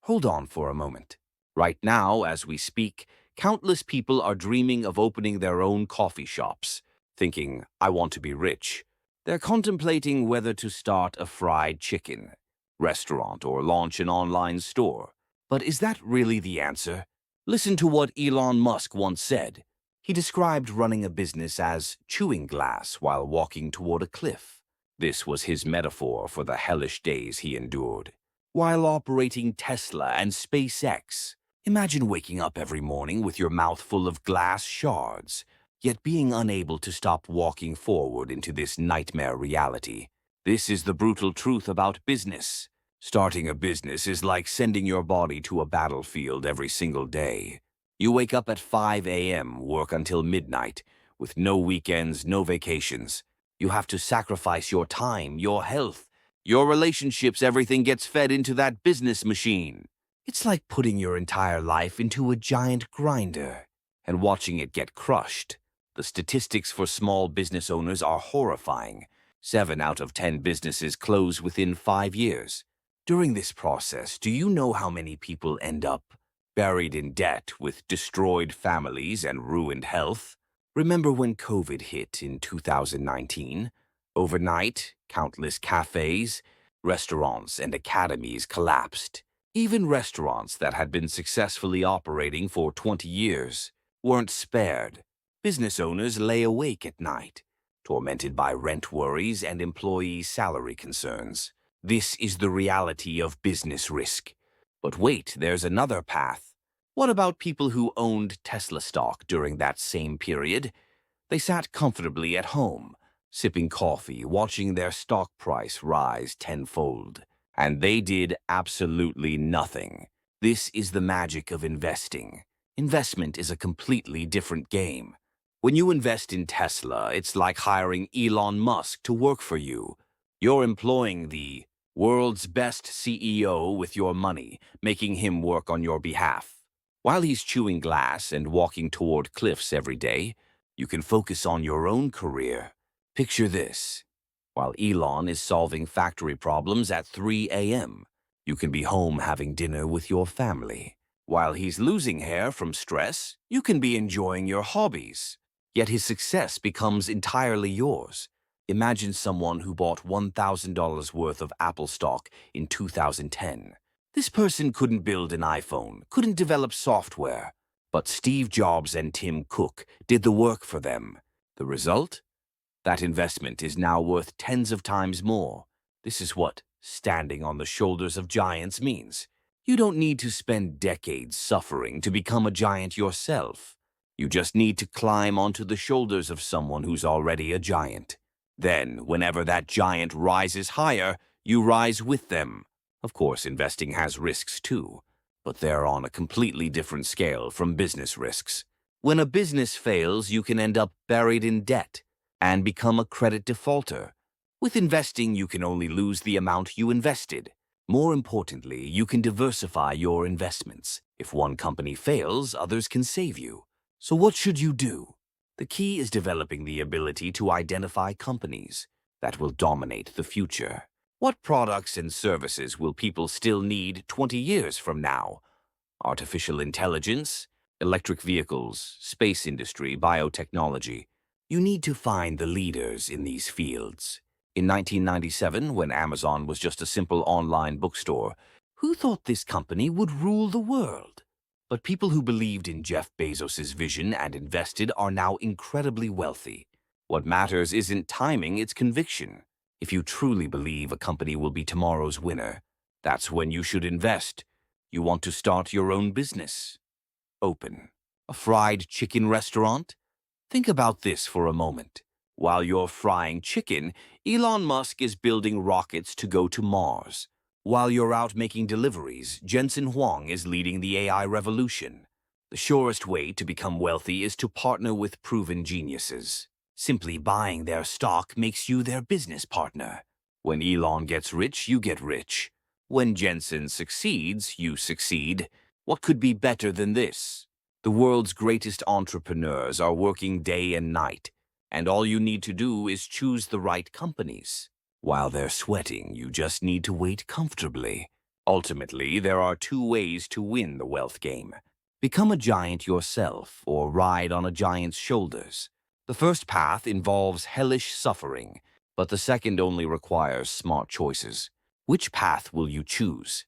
Hold on for a moment. Right now, as we speak, countless people are dreaming of opening their own coffee shops, thinking, I want to be rich. They're contemplating whether to start a fried chicken restaurant or launch an online store. But is that really the answer? Listen to what Elon Musk once said. He described running a business as chewing glass while walking toward a cliff. This was his metaphor for the hellish days he endured. While operating Tesla and SpaceX, imagine waking up every morning with your mouth full of glass shards, yet being unable to stop walking forward into this nightmare reality. This is the brutal truth about business. Starting a business is like sending your body to a battlefield every single day. You wake up at 5 a.m., work until midnight, with no weekends, no vacations. You have to sacrifice your time, your health, your relationships. Everything gets fed into that business machine. It's like putting your entire life into a giant grinder and watching it get crushed. The statistics for small business owners are horrifying. 7 out of 10 businesses close within 5 years. During this process, do you know how many people end up buried in debt with destroyed families and ruined health? Remember when COVID hit in 2019? Overnight, countless cafes, restaurants, and academies collapsed. Even restaurants that had been successfully operating for 20 years weren't spared. Business owners lay awake at night, tormented by rent worries and employee salary concerns. This is the reality of business risk. But wait, there's another path. What about people who owned Tesla stock during that same period? They sat comfortably at home, sipping coffee, watching their stock price rise tenfold. And they did absolutely nothing. This is the magic of investing. Investment is a completely different game. When you invest in Tesla, it's like hiring Elon Musk to work for you. You're employing the world's best CEO with your money, making him work on your behalf. While he's chewing glass and walking toward cliffs every day, you can focus on your own career. Picture this. While Elon is solving factory problems at 3 a.m., you can be home having dinner with your family. While he's losing hair from stress, you can be enjoying your hobbies. Yet his success becomes entirely yours. Imagine someone who bought $1,000 worth of Apple stock in 2010. This person couldn't build an iPhone, couldn't develop software, but Steve Jobs and Tim Cook did the work for them. The result? That investment is now worth tens of times more. This is what standing on the shoulders of giants means. You don't need to spend decades suffering to become a giant yourself. You just need to climb onto the shoulders of someone who's already a giant. Then, whenever that giant rises higher, you rise with them. Of course, investing has risks too, but they're on a completely different scale from business risks. When a business fails, you can end up buried in debt and become a credit defaulter. With investing, you can only lose the amount you invested. More importantly, you can diversify your investments. If one company fails, others can save you. So what should you do? The key is developing the ability to identify companies that will dominate the future. What products and services will people still need 20 years from now? Artificial intelligence, electric vehicles, space industry, biotechnology. You need to find the leaders in these fields. In 1997, when Amazon was just a simple online bookstore, who thought this company would rule the world? But people who believed in Jeff Bezos' vision and invested are now incredibly wealthy. What matters isn't timing, it's conviction. If you truly believe a company will be tomorrow's winner, that's when you should invest. You want to start your own business? Open a fried chicken restaurant? Think about this for a moment. While you're frying chicken, Elon Musk is building rockets to go to Mars. While you're out making deliveries, Jensen Huang is leading the AI revolution. The surest way to become wealthy is to partner with proven geniuses. Simply buying their stock makes you their business partner. When Elon gets rich, you get rich. When Jensen succeeds, you succeed. What could be better than this? The world's greatest entrepreneurs are working day and night, and all you need to do is choose the right companies. While they're sweating, you just need to wait comfortably. Ultimately, there are two ways to win the wealth game. Become a giant yourself or ride on a giant's shoulders. The first path involves hellish suffering, but the second only requires smart choices. Which path will you choose?